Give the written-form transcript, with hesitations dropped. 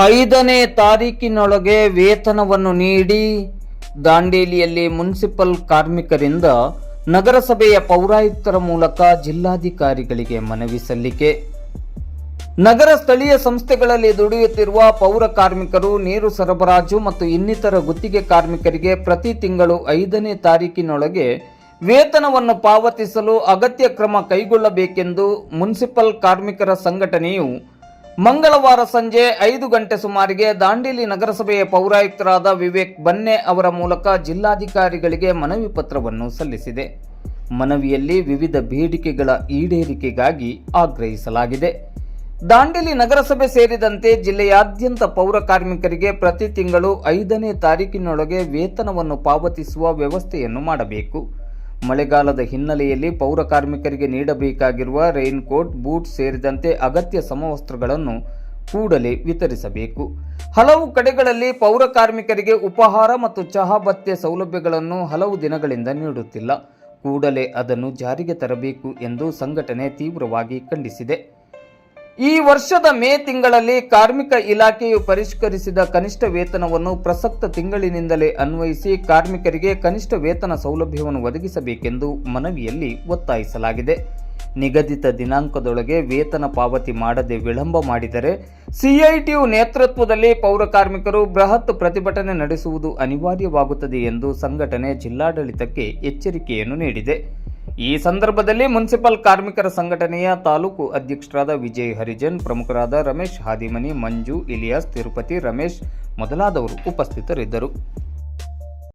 5ನೇ ತಾರೀಕಿನೊಳಗೆ ವೇತನವನ್ನು ನೀಡಿ ದಾಂಡೇಲಿಯಲ್ಲಿ ಮುನ್ಸಿಪಲ್ ಕಾರ್ಮಿಕರಿಂದ ನಗರಸಭೆಯ ಪೌರಾಯುಕ್ತರ ಮೂಲಕ ಜಿಲ್ಲಾಧಿಕಾರಿಗಳಿಗೆ ಮನವಿ ಸಲ್ಲಿಕೆ. ನಗರ ಸ್ಥಳೀಯ ಸಂಸ್ಥೆಗಳಲ್ಲಿ ದುಡಿಯುತ್ತಿರುವ ಪೌರ ಕಾರ್ಮಿಕರು, ನೀರು ಸರಬರಾಜು ಮತ್ತು ಇನ್ನಿತರ ಗುತ್ತಿಗೆ ಕಾರ್ಮಿಕರಿಗೆ ಪ್ರತಿ ತಿಂಗಳು 5ನೇ ತಾರೀಕಿನೊಳಗೆ ವೇತನವನ್ನು ಪಾವತಿಸಲು ಅಗತ್ಯ ಕ್ರಮ ಕೈಗೊಳ್ಳಬೇಕೆಂದು ಮುನ್ಸಿಪಲ್ ಕಾರ್ಮಿಕರ ಸಂಘಟನೆಯು ಮಂಗಳವಾರ ಸಂಜೆ 5 ಗಂಟೆ ಸುಮಾರಿಗೆ ದಾಂಡೇಲಿ ನಗರಸಭೆಯ ಪೌರಾಯುಕ್ತರಾದ ವಿವೇಕ್ ಬನ್ನೆ ಅವರ ಮೂಲಕ ಜಿಲ್ಲಾಧಿಕಾರಿಗಳಿಗೆ ಮನವಿ ಪತ್ರವನ್ನು ಸಲ್ಲಿಸಿದೆ. ಮನವಿಯಲ್ಲಿ ವಿವಿಧ ಬೇಡಿಕೆಗಳ ಈಡೇರಿಕೆಗಾಗಿ ಆಗ್ರಹಿಸಲಾಗಿದೆ. ದಾಂಡೇಲಿ ನಗರಸಭೆ ಸೇರಿದಂತೆ ಜಿಲ್ಲೆಯಾದ್ಯಂತ ಪೌರ ಕಾರ್ಮಿಕರಿಗೆ ಪ್ರತಿ ತಿಂಗಳು 5ನೇ ತಾರೀಕಿನೊಳಗೆ ವೇತನವನ್ನು ಪಾವತಿಸುವ ವ್ಯವಸ್ಥೆಯನ್ನು ಮಾಡಬೇಕು. ಮಳೆಗಾಲದ ಹಿನ್ನೆಲೆಯಲ್ಲಿ ಪೌರ ಕಾರ್ಮಿಕರಿಗೆ ನೀಡಬೇಕಾಗಿರುವ ರೈನ್ ಕೋಟ್, ಬೂಟ್ ಸೇರಿದಂತೆ ಅಗತ್ಯ ಸಮವಸ್ತ್ರಗಳನ್ನು ಕೂಡಲೇ ವಿತರಿಸಬೇಕು. ಹಲವು ಕಡೆಗಳಲ್ಲಿ ಪೌರ ಕಾರ್ಮಿಕರಿಗೆ ಉಪಹಾರ ಮತ್ತು ಚಹಾ ಭತ್ಯೆ ಸೌಲಭ್ಯಗಳನ್ನು ಹಲವು ದಿನಗಳಿಂದ ನೀಡುತ್ತಿಲ್ಲ. ಕೂಡಲೇ ಅದನ್ನು ಜಾರಿಗೆ ತರಬೇಕು ಎಂದು ಸಂಘಟನೆ ತೀವ್ರವಾಗಿ ಖಂಡಿಸಿದೆ. ಈ ವರ್ಷದ ಮೇ ತಿಂಗಳಲ್ಲಿ ಕಾರ್ಮಿಕ ಇಲಾಖೆಯು ಪರಿಷ್ಕರಿಸಿದ ಕನಿಷ್ಠ ವೇತನವನ್ನು ಪ್ರಸಕ್ತ ತಿಂಗಳಿನಿಂದಲೇ ಅನ್ವಯಿಸಿ ಕಾರ್ಮಿಕರಿಗೆ ಕನಿಷ್ಠ ವೇತನ ಸೌಲಭ್ಯವನ್ನು ಒದಗಿಸಬೇಕೆಂದು ಮನವಿಯಲ್ಲಿ ಒತ್ತಾಯಿಸಲಾಗಿದೆ. ನಿಗದಿತ ದಿನಾಂಕದೊಳಗೆ ವೇತನ ಪಾವತಿ ಮಾಡದೆ ವಿಳಂಬ ಮಾಡಿದರೆ ಸಿಐಟಿಯು ನೇತೃತ್ವದಲ್ಲಿ ಪೌರ ಕಾರ್ಮಿಕರು ಬೃಹತ್ ಪ್ರತಿಭಟನೆ ನಡೆಸುವುದು ಅನಿವಾರ್ಯವಾಗುತ್ತದೆ ಎಂದು ಸಂಘಟನೆ ಜಿಲ್ಲಾಡಳಿತಕ್ಕೆ ಎಚ್ಚರಿಕೆಯನ್ನು ನೀಡಿದೆ. ಈ ಸಂದರ್ಭದಲ್ಲಿ ಮುನ್ಸಿಪಲ್ ಕಾರ್ಮಿಕರ ಸಂಘಟನೆಯ ತಾಲೂಕು ಅಧ್ಯಕ್ಷರಾದ ವಿಜಯ್ ಹರಿಜನ್, ಪ್ರಮುಖರಾದ ರಮೇಶ್ ಹಾದಿಮನಿ, ಮಂಜು, ಇಲಿಯಾಸ್, ತಿರುಪತಿ, ರಮೇಶ್ ಮೊದಲಾದವರು ಉಪಸ್ಥಿತರಿದ್ದರು.